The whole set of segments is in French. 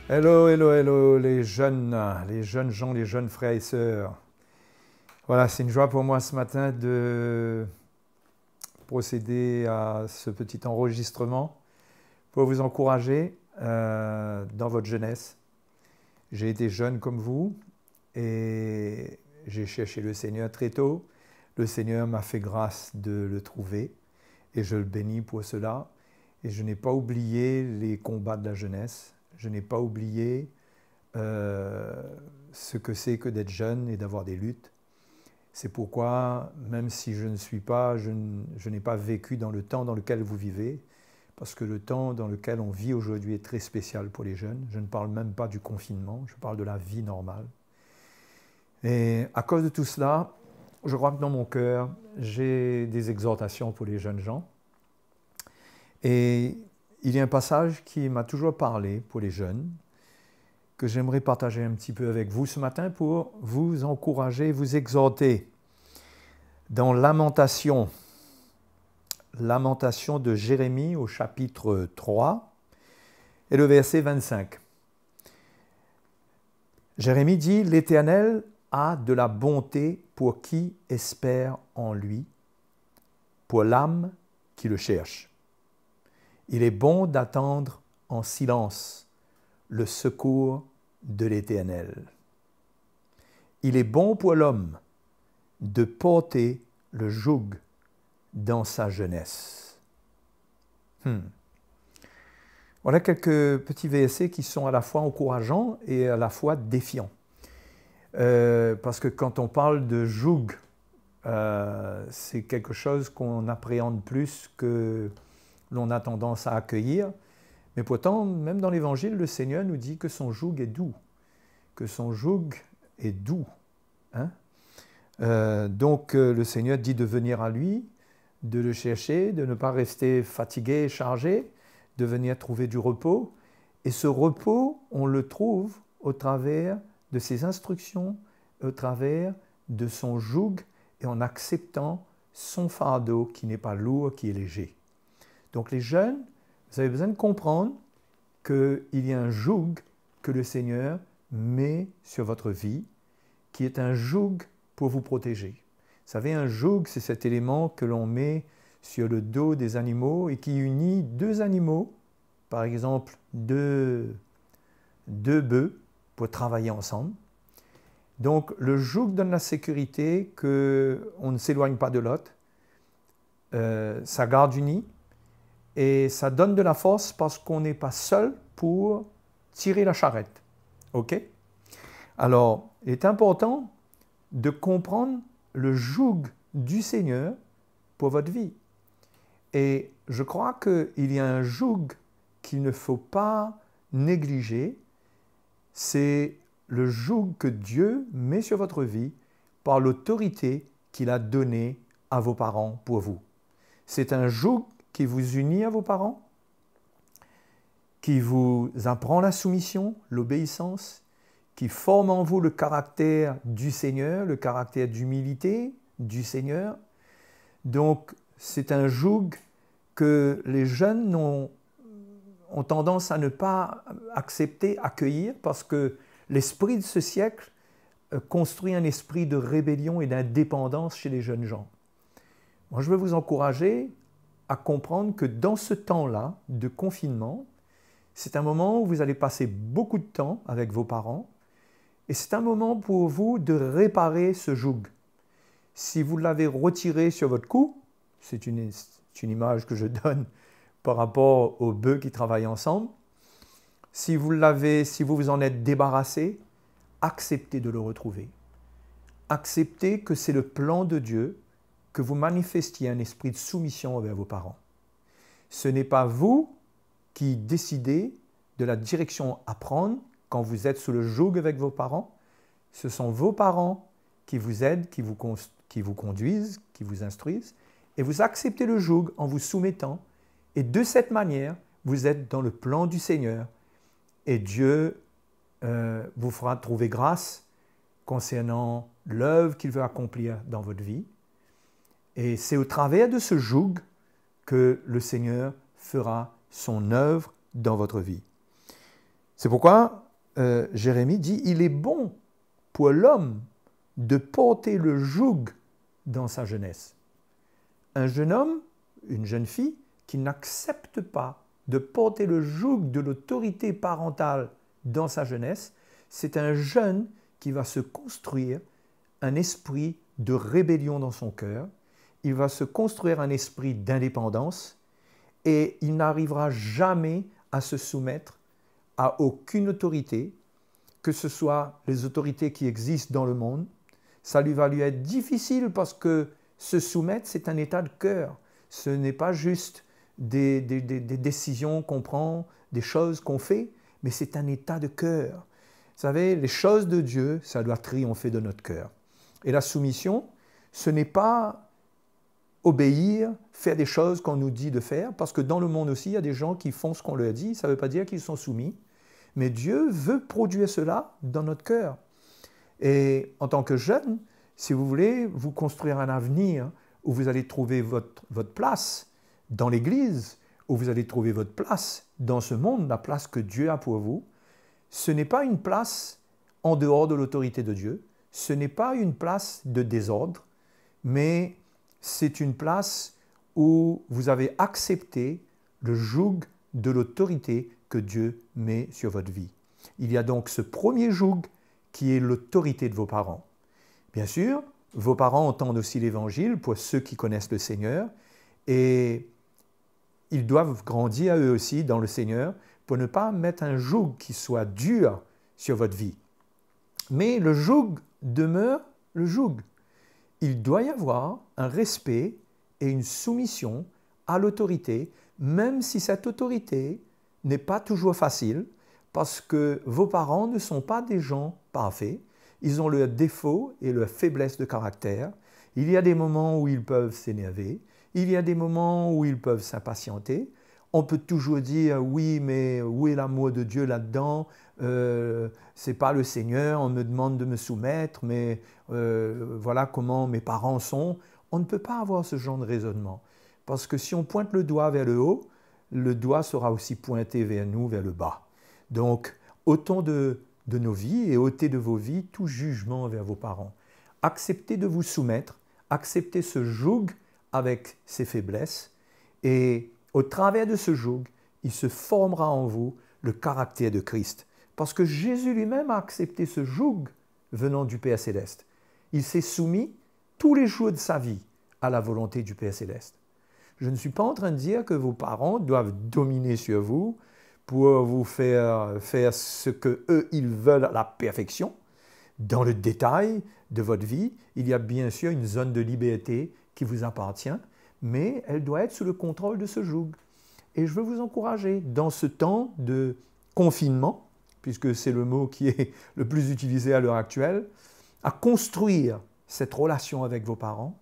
Hello, hello, hello, les jeunes gens, les jeunes frères et sœurs. Voilà, c'est une joie pour moi ce matin de procéder à ce petit enregistrement pour vous encourager dans votre jeunesse. J'ai été jeune comme vous et j'ai cherché le Seigneur très tôt. Le Seigneur m'a fait grâce de le trouver et je le bénis pour cela. Et je n'ai pas oublié les combats de la jeunesse. Je n'ai pas oublié ce que c'est que d'être jeune et d'avoir des luttes. C'est pourquoi, même si je n'ai pas vécu dans le temps dans lequel vous vivez, parce que le temps dans lequel on vit aujourd'hui est très spécial pour les jeunes. Je ne parle même pas du confinement, je parle de la vie normale. Et à cause de tout cela, je crois que dans mon cœur, j'ai des exhortations pour les jeunes gens. Et il y a un passage qui m'a toujours parlé pour les jeunes, que j'aimerais partager un petit peu avec vous ce matin pour vous encourager, vous exhorter. Dans Lamentation de Jérémie au chapitre 3 et le verset 25. Jérémie dit « L'Éternel a de la bonté pour qui espère en lui, pour l'âme qui le cherche. Il est bon d'attendre en silence le secours de l'Éternel. Il est bon pour l'homme de porter le joug dans sa jeunesse. » Voilà quelques petits versets qui sont à la fois encourageants et à la fois défiants. Parce que quand on parle de joug, c'est quelque chose qu'on appréhende plus que l'on a tendance à accueillir. Mais pourtant, même dans l'Évangile, le Seigneur nous dit que son joug est doux. Que son joug est doux. Hein? Donc, le Seigneur dit de venir à lui, de le chercher, de ne pas rester fatigué et chargé, de venir trouver du repos. Et ce repos, on le trouve au travers de ses instructions, au travers de son joug et en acceptant son fardeau qui n'est pas lourd, qui est léger. Donc les jeunes, vous avez besoin de comprendre qu'il y a un joug que le Seigneur met sur votre vie, qui est un joug pour vous protéger. Vous savez, un joug, c'est cet élément que l'on met sur le dos des animaux et qui unit deux animaux, par exemple deux bœufs, pour travailler ensemble. Donc le joug donne la sécurité qu'on ne s'éloigne pas de l'autre, ça garde uni et ça donne de la force parce qu'on n'est pas seul pour tirer la charrette. Ok? Alors, il est important de comprendre le joug du Seigneur pour votre vie. Et je crois qu'il y a un joug qu'il ne faut pas négliger, c'est le joug que Dieu met sur votre vie par l'autorité qu'il a donnée à vos parents pour vous. C'est un joug qui vous unit à vos parents, qui vous apprend la soumission, l'obéissance, qui forme en vous le caractère du Seigneur, le caractère d'humilité du Seigneur. Donc, c'est un joug que les jeunes ont tendance à ne pas accepter, accueillir, parce que l'esprit de ce siècle construit un esprit de rébellion et d'indépendance chez les jeunes gens. Moi, je veux vous encourager à comprendre que dans ce temps-là de confinement, c'est un moment où vous allez passer beaucoup de temps avec vos parents et c'est un moment pour vous de réparer ce joug. Si vous l'avez retiré sur votre cou, c'est une image que je donne par rapport aux bœufs qui travaillent ensemble, si vous vous en êtes débarrassé, acceptez de le retrouver. Acceptez que c'est le plan de Dieu que vous manifestiez un esprit de soumission envers vos parents. Ce n'est pas vous qui décidez de la direction à prendre quand vous êtes sous le joug avec vos parents. Ce sont vos parents qui vous aident, qui vous conduisent, qui vous instruisent. Et vous acceptez le joug en vous soumettant. Et de cette manière, vous êtes dans le plan du Seigneur. Et Dieu vous fera trouver grâce concernant l'œuvre qu'il veut accomplir dans votre vie. Et c'est au travers de ce joug que le Seigneur fera son œuvre dans votre vie. C'est pourquoi Jérémie dit, il est bon pour l'homme de porter le joug dans sa jeunesse. Un jeune homme, une jeune fille, qui n'accepte pas de porter le joug de l'autorité parentale dans sa jeunesse, c'est un jeune qui va se construire un esprit de rébellion dans son cœur, il va se construire un esprit d'indépendance et il n'arrivera jamais à se soumettre à aucune autorité, que ce soit les autorités qui existent dans le monde. Ça va lui être difficile parce que se soumettre, c'est un état de cœur. Ce n'est pas juste des décisions qu'on prend, des choses qu'on fait, mais c'est un état de cœur. Vous savez, les choses de Dieu, ça doit triompher de notre cœur. Et la soumission, ce n'est pas obéir, faire des choses qu'on nous dit de faire, parce que dans le monde aussi, il y a des gens qui font ce qu'on leur dit, ça ne veut pas dire qu'ils sont soumis, mais Dieu veut produire cela dans notre cœur. Et en tant que jeune, si vous voulez vous construire un avenir où vous allez trouver votre place dans l'Église, où vous allez trouver votre place dans ce monde, la place que Dieu a pour vous, ce n'est pas une place en dehors de l'autorité de Dieu, ce n'est pas une place de désordre, mais c'est une place où vous avez accepté le joug de l'autorité que Dieu met sur votre vie. Il y a donc ce premier joug qui est l'autorité de vos parents. Bien sûr, vos parents entendent aussi l'Évangile pour ceux qui connaissent le Seigneur et ils doivent grandir à eux aussi dans le Seigneur pour ne pas mettre un joug qui soit dur sur votre vie. Mais le joug demeure le joug. Il doit y avoir un respect et une soumission à l'autorité, même si cette autorité n'est pas toujours facile, parce que vos parents ne sont pas des gens parfaits, ils ont leurs défauts et leurs faiblesses de caractère. Il y a des moments où ils peuvent s'énerver, il y a des moments où ils peuvent s'impatienter. On peut toujours dire, oui, mais où est l'amour de Dieu là-dedans? C'est pas le Seigneur, on me demande de me soumettre, mais voilà comment mes parents sont. On ne peut pas avoir ce genre de raisonnement. Parce que si on pointe le doigt vers le haut, le doigt sera aussi pointé vers nous, vers le bas. Donc, ôtons de nos vies et ôtez de vos vies tout jugement vers vos parents. Acceptez de vous soumettre, acceptez ce joug avec ses faiblesses et au travers de ce joug, il se formera en vous le caractère de Christ. Parce que Jésus lui-même a accepté ce joug venant du Père Céleste. Il s'est soumis tous les jours de sa vie à la volonté du Père Céleste. Je ne suis pas en train de dire que vos parents doivent dominer sur vous pour vous faire ce qu'eux, ils veulent à la perfection. Dans le détail de votre vie, il y a bien sûr une zone de liberté qui vous appartient, mais elle doit être sous le contrôle de ce joug. Et je veux vous encourager, dans ce temps de confinement, puisque c'est le mot qui est le plus utilisé à l'heure actuelle, à construire cette relation avec vos parents,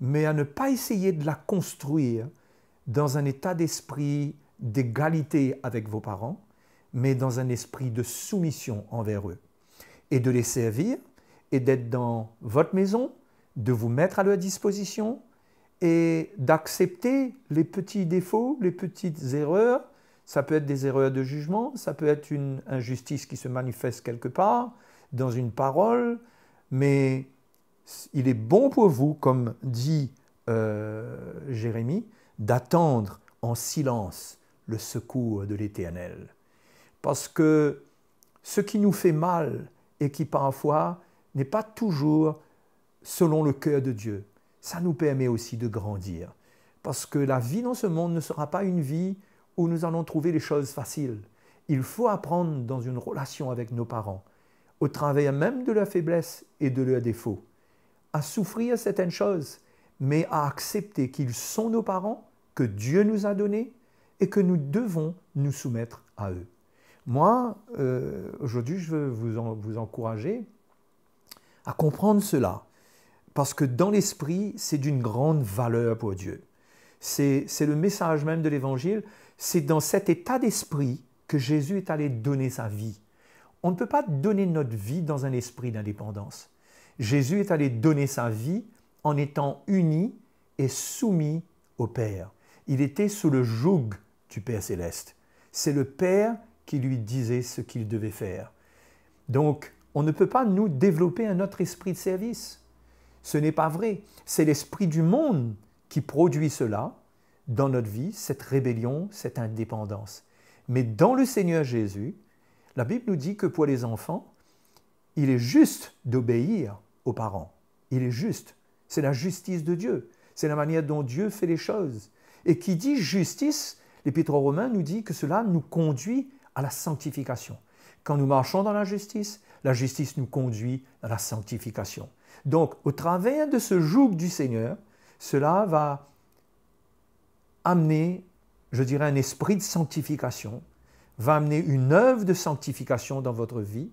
mais à ne pas essayer de la construire dans un état d'esprit d'égalité avec vos parents, mais dans un esprit de soumission envers eux. Et de les servir, et d'être dans votre maison, de vous mettre à leur disposition, et d'accepter les petits défauts, les petites erreurs. Ça peut être des erreurs de jugement, ça peut être une injustice qui se manifeste quelque part, dans une parole, mais il est bon pour vous, comme dit Jérémie, d'attendre en silence le secours de l'Éternel. Parce que ce qui nous fait mal et qui parfois n'est pas toujours selon le cœur de Dieu, ça nous permet aussi de grandir. Parce que la vie dans ce monde ne sera pas une vie où nous allons trouver les choses faciles. Il faut apprendre dans une relation avec nos parents, au travers même de leurs faiblesses et de leurs défauts, à souffrir certaines choses, mais à accepter qu'ils sont nos parents, que Dieu nous a donnés et que nous devons nous soumettre à eux. Moi, aujourd'hui, je veux vous encourager à comprendre cela, parce que dans l'esprit, c'est d'une grande valeur pour Dieu. C'est le message même de l'Évangile, c'est dans cet état d'esprit que Jésus est allé donner sa vie. On ne peut pas donner notre vie dans un esprit d'indépendance. Jésus est allé donner sa vie en étant uni et soumis au Père. Il était sous le joug du Père Céleste. C'est le Père qui lui disait ce qu'il devait faire. Donc, on ne peut pas nous développer un autre esprit de service. Ce n'est pas vrai. C'est l'esprit du monde qui produit cela dans notre vie, cette rébellion, cette indépendance. Mais dans le Seigneur Jésus, la Bible nous dit que pour les enfants, il est juste d'obéir aux parents. Il est juste. C'est la justice de Dieu. C'est la manière dont Dieu fait les choses. Et qui dit justice, l'Épître aux Romains nous dit que cela nous conduit à la sanctification. Quand nous marchons dans la justice nous conduit à la sanctification. Donc, au travers de ce joug du Seigneur, cela va amener, je dirais, un esprit de sanctification, va amener une œuvre de sanctification dans votre vie,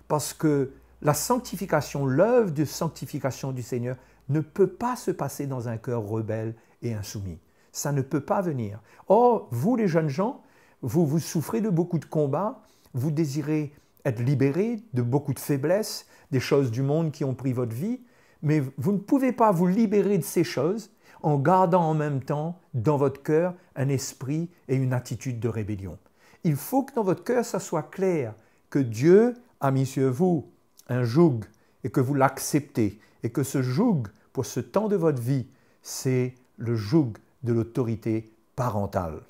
parce que la sanctification, l'œuvre de sanctification du Seigneur ne peut pas se passer dans un cœur rebelle et insoumis. Ça ne peut pas venir. Or, vous les jeunes gens, vous souffrez de beaucoup de combats, vous désirez être libérés de beaucoup de faiblesses, des choses du monde qui ont pris votre vie, mais vous ne pouvez pas vous libérer de ces choses en gardant en même temps dans votre cœur un esprit et une attitude de rébellion. Il faut que dans votre cœur, ça soit clair que Dieu a mis sur vous un joug et que vous l'acceptez et que ce joug, pour ce temps de votre vie, c'est le joug de l'autorité parentale.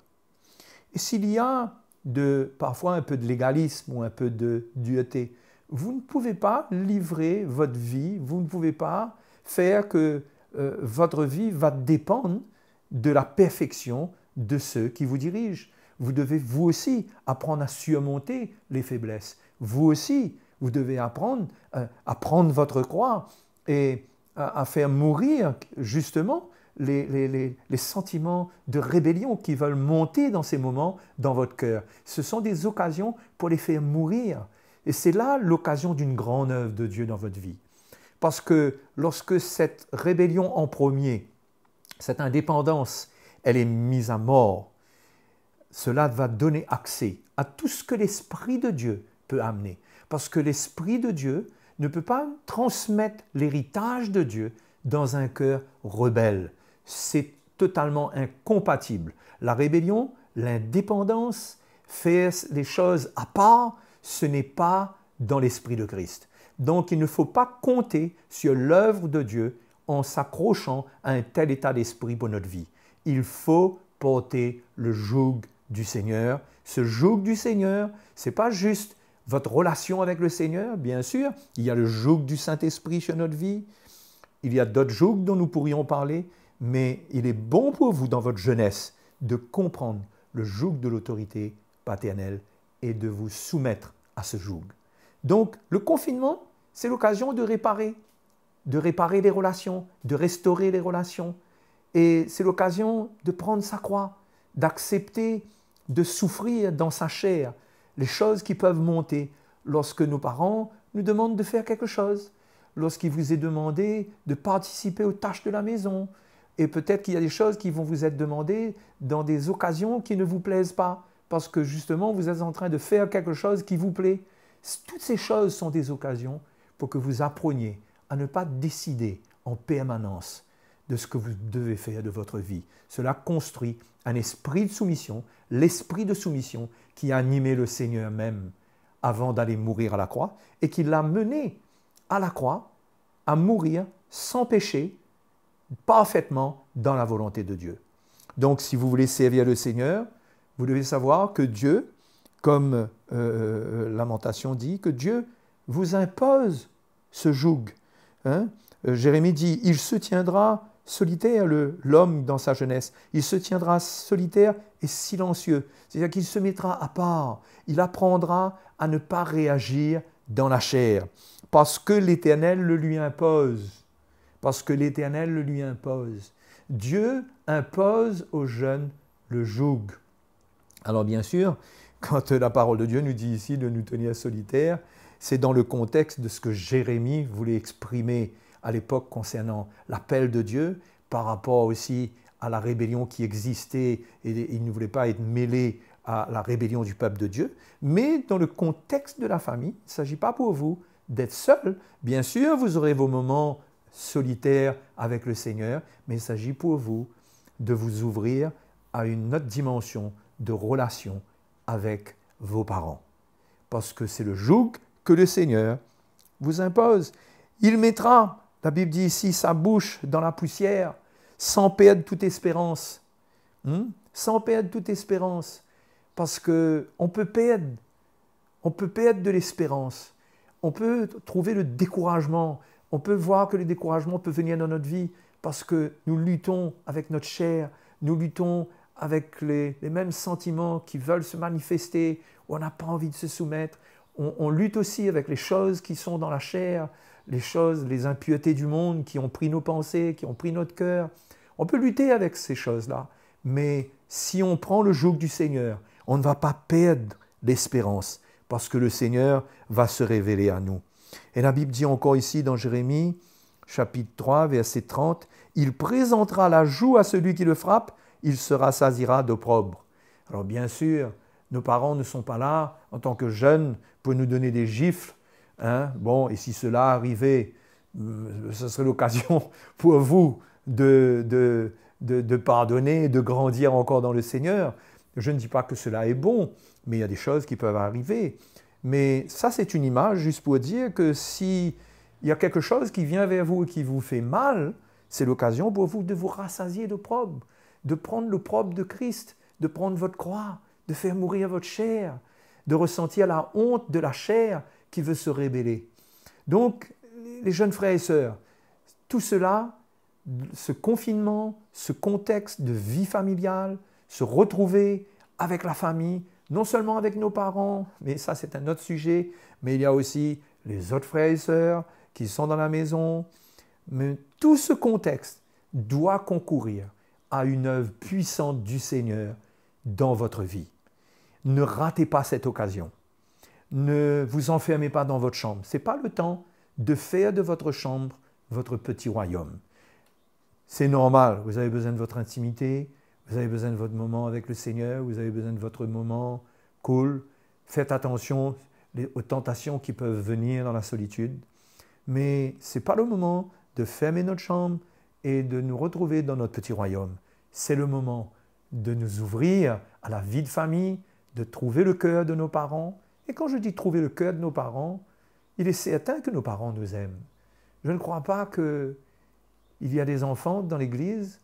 Et s'il y a parfois un peu de légalisme ou un peu de dureté, vous ne pouvez pas livrer votre vie, vous ne pouvez pas faire que votre vie va dépendre de la perfection de ceux qui vous dirigent. Vous devez vous aussi apprendre à surmonter les faiblesses. Vous aussi, vous devez apprendre à prendre votre croix et à faire mourir justement les sentiments de rébellion qui veulent monter dans ces moments dans votre cœur. Ce sont des occasions pour les faire mourir. Et c'est là l'occasion d'une grande œuvre de Dieu dans votre vie. Parce que lorsque cette rébellion en premier, cette indépendance, elle est mise à mort, cela va donner accès à tout ce que l'Esprit de Dieu peut amener. Parce que l'Esprit de Dieu ne peut pas transmettre l'héritage de Dieu dans un cœur rebelle. C'est totalement incompatible. La rébellion, l'indépendance, faire les choses à part, ce n'est pas dans l'Esprit de Christ. Donc il ne faut pas compter sur l'œuvre de Dieu en s'accrochant à un tel état d'esprit pour notre vie. Il faut porter le joug du Seigneur. Ce joug du Seigneur, ce n'est pas juste votre relation avec le Seigneur, bien sûr. Il y a le joug du Saint-Esprit sur notre vie. Il y a d'autres jougs dont nous pourrions parler, mais il est bon pour vous dans votre jeunesse de comprendre le joug de l'autorité paternelle et de vous soumettre à ce joug. Donc, le confinement, c'est l'occasion de réparer les relations, de restaurer les relations. Et c'est l'occasion de prendre sa croix, d'accepter de souffrir dans sa chair les choses qui peuvent monter lorsque nos parents nous demandent de faire quelque chose, lorsqu'il vous est demandé de participer aux tâches de la maison. Et peut-être qu'il y a des choses qui vont vous être demandées dans des occasions qui ne vous plaisent pas, parce que justement vous êtes en train de faire quelque chose qui vous plaît. Toutes ces choses sont des occasions pour que vous appreniez à ne pas décider en permanence de ce que vous devez faire de votre vie. Cela construit un esprit de soumission, l'esprit de soumission qui a animé le Seigneur même avant d'aller mourir à la croix et qui l'a mené à la croix à mourir sans péché, parfaitement dans la volonté de Dieu. Donc si vous voulez servir le Seigneur, vous devez savoir que Dieu, comme Lamentation dit, que Dieu vous impose ce joug. Jérémie dit, il se tiendra solitaire, l'homme dans sa jeunesse, il se tiendra solitaire et silencieux, c'est-à-dire qu'il se mettra à part, il apprendra à ne pas réagir dans la chair, parce que l'Éternel le lui impose, parce que l'Éternel le lui impose. Dieu impose aux jeunes le joug. Alors bien sûr, quand la parole de Dieu nous dit ici de nous tenir solitaires, c'est dans le contexte de ce que Jérémie voulait exprimer à l'époque concernant l'appel de Dieu, par rapport aussi à la rébellion qui existait, et il ne voulait pas être mêlé à la rébellion du peuple de Dieu, mais dans le contexte de la famille, il ne s'agit pas pour vous d'être seul. Bien sûr, vous aurez vos moments solitaires avec le Seigneur, mais il s'agit pour vous de vous ouvrir à une autre dimension de relation avec vos parents. Parce que c'est le joug que le Seigneur vous impose. Il mettra, la Bible dit ici, sa bouche dans la poussière, sans perdre toute espérance. Sans perdre toute espérance. Parce qu'on peut perdre de l'espérance. On peut trouver le découragement. On peut voir que le découragement peut venir dans notre vie parce que nous luttons avec notre chair, nous luttons avec les mêmes sentiments qui veulent se manifester, où on n'a pas envie de se soumettre. On lutte aussi avec les choses qui sont dans la chair, les impuretés du monde qui ont pris nos pensées, qui ont pris notre cœur. On peut lutter avec ces choses-là, mais si on prend le joug du Seigneur, on ne va pas perdre l'espérance, parce que le Seigneur va se révéler à nous. Et la Bible dit encore ici dans Jérémie, chapitre 3, verset 30, « Il présentera la joue à celui qui le frappe, il se rassasiera d'opprobre. » Alors bien sûr, nos parents ne sont pas là en tant que jeunes pour nous donner des gifles. Bon, et si cela arrivait, ce serait l'occasion pour vous de pardonner, de grandir encore dans le Seigneur. Je ne dis pas que cela est bon, mais il y a des choses qui peuvent arriver. Mais ça, c'est une image juste pour dire que s'il y a quelque chose qui vient vers vous et qui vous fait mal, c'est l'occasion pour vous de vous rassasier d'opprobre, de prendre l'opprobre de Christ, de prendre votre croix, de faire mourir votre chair, de ressentir la honte de la chair qui veut se rébeller. Donc, les jeunes frères et sœurs, tout cela, ce confinement, ce contexte de vie familiale, se retrouver avec la famille, non seulement avec nos parents, mais ça c'est un autre sujet, mais il y a aussi les autres frères et sœurs qui sont dans la maison. Mais tout ce contexte doit concourir à une œuvre puissante du Seigneur dans votre vie. Ne ratez pas cette occasion. Ne vous enfermez pas dans votre chambre. Ce n'est pas le temps de faire de votre chambre votre petit royaume. C'est normal, vous avez besoin de votre intimité, vous avez besoin de votre moment avec le Seigneur, vous avez besoin de votre moment cool. Faites attention aux tentations qui peuvent venir dans la solitude. Mais ce n'est pas le moment de fermer notre chambre et de nous retrouver dans notre petit royaume. C'est le moment de nous ouvrir à la vie de famille, de trouver le cœur de nos parents. Et quand je dis trouver le cœur de nos parents, il est certain que nos parents nous aiment. Je ne crois pas qu'il y a des enfants dans l'Église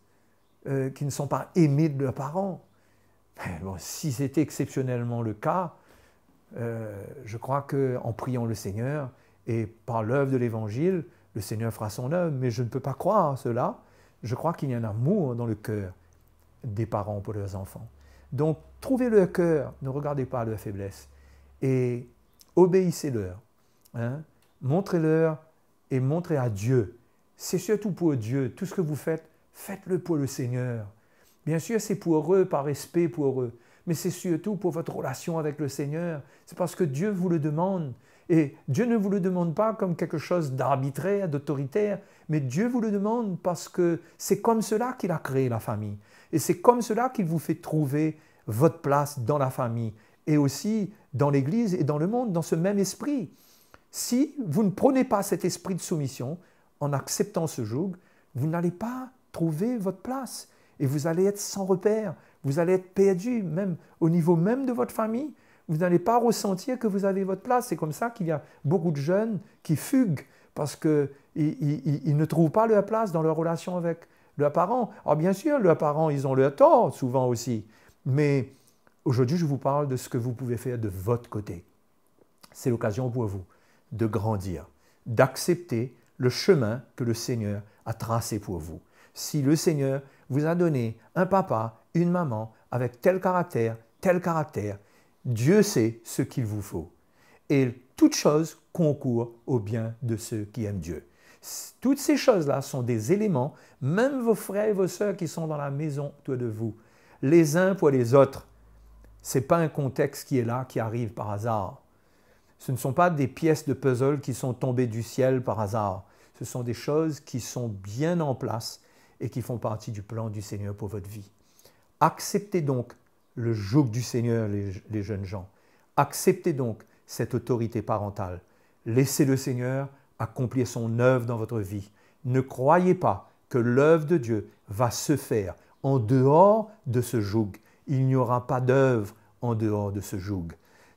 qui ne sont pas aimés de leurs parents. Bon, si c'était exceptionnellement le cas, je crois qu'en priant le Seigneur et par l'œuvre de l'Évangile, le Seigneur fera son œuvre, mais je ne peux pas croire à cela. Je crois qu'il y a un amour dans le cœur des parents pour leurs enfants. Donc, trouvez leur cœur, ne regardez pas leur faiblesse et obéissez-leur. Montrez-leur et montrez à Dieu. C'est surtout pour Dieu. Tout ce que vous faites, faites-le pour le Seigneur. Bien sûr, c'est pour eux, par respect pour eux, mais c'est surtout pour votre relation avec le Seigneur. C'est parce que Dieu vous le demande. Et Dieu ne vous le demande pas comme quelque chose d'arbitraire, d'autoritaire, mais Dieu vous le demande parce que c'est comme cela qu'il a créé la famille. Et c'est comme cela qu'il vous fait trouver votre place dans la famille et aussi dans l'Église et dans le monde, dans ce même esprit. Si vous ne prenez pas cet esprit de soumission en acceptant ce joug, vous n'allez pas trouver votre place et vous allez être sans repère, vous allez être perdu, même au niveau même de votre famille. Vous n'allez pas ressentir que vous avez votre place. C'est comme ça qu'il y a beaucoup de jeunes qui fuguent parce qu'ils ne trouvent pas leur place dans leur relation avec leurs parents. Alors bien sûr, leurs parents, ils ont leur tort souvent aussi. Mais aujourd'hui, je vous parle de ce que vous pouvez faire de votre côté. C'est l'occasion pour vous de grandir, d'accepter le chemin que le Seigneur a tracé pour vous. Si le Seigneur vous a donné un papa, une maman avec tel caractère, Dieu sait ce qu'il vous faut. Et toutes choses concourent au bien de ceux qui aiment Dieu. Toutes ces choses-là sont des éléments, même vos frères et vos sœurs qui sont dans la maison autour de vous, les uns pour les autres. Ce n'est pas un contexte qui est là, qui arrive par hasard. Ce ne sont pas des pièces de puzzle qui sont tombées du ciel par hasard. Ce sont des choses qui sont bien en place et qui font partie du plan du Seigneur pour votre vie. Acceptez donc le joug du Seigneur, les jeunes gens. Acceptez donc cette autorité parentale. Laissez le Seigneur accomplir son œuvre dans votre vie. Ne croyez pas que l'œuvre de Dieu va se faire en dehors de ce joug. Il n'y aura pas d'œuvre en dehors de ce joug.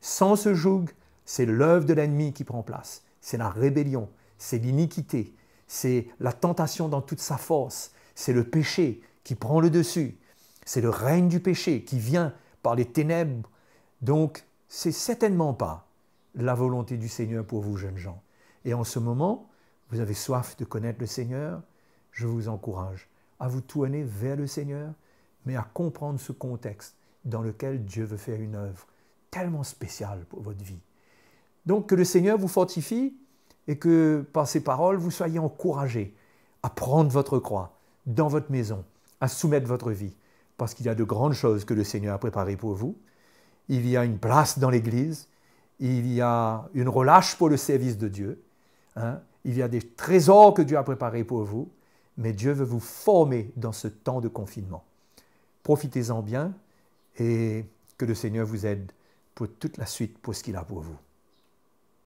Sans ce joug, c'est l'œuvre de l'ennemi qui prend place. C'est la rébellion, c'est l'iniquité, c'est la tentation dans toute sa force, c'est le péché qui prend le dessus, c'est le règne du péché qui vient par les ténèbres. Donc, c'est certainement pas la volonté du Seigneur pour vous, jeunes gens. Et en ce moment, vous avez soif de connaître le Seigneur, je vous encourage à vous tourner vers le Seigneur, mais à comprendre ce contexte dans lequel Dieu veut faire une œuvre tellement spéciale pour votre vie. Donc, que le Seigneur vous fortifie et que, par ses paroles, vous soyez encouragés à prendre votre croix dans votre maison, à soumettre votre vie, parce qu'il y a de grandes choses que le Seigneur a préparées pour vous. Il y a une place dans l'Église, il y a une relâche pour le service de Dieu, il y a des trésors que Dieu a préparés pour vous, mais Dieu veut vous former dans ce temps de confinement. Profitez-en bien et que le Seigneur vous aide pour toute la suite, pour ce qu'il a pour vous.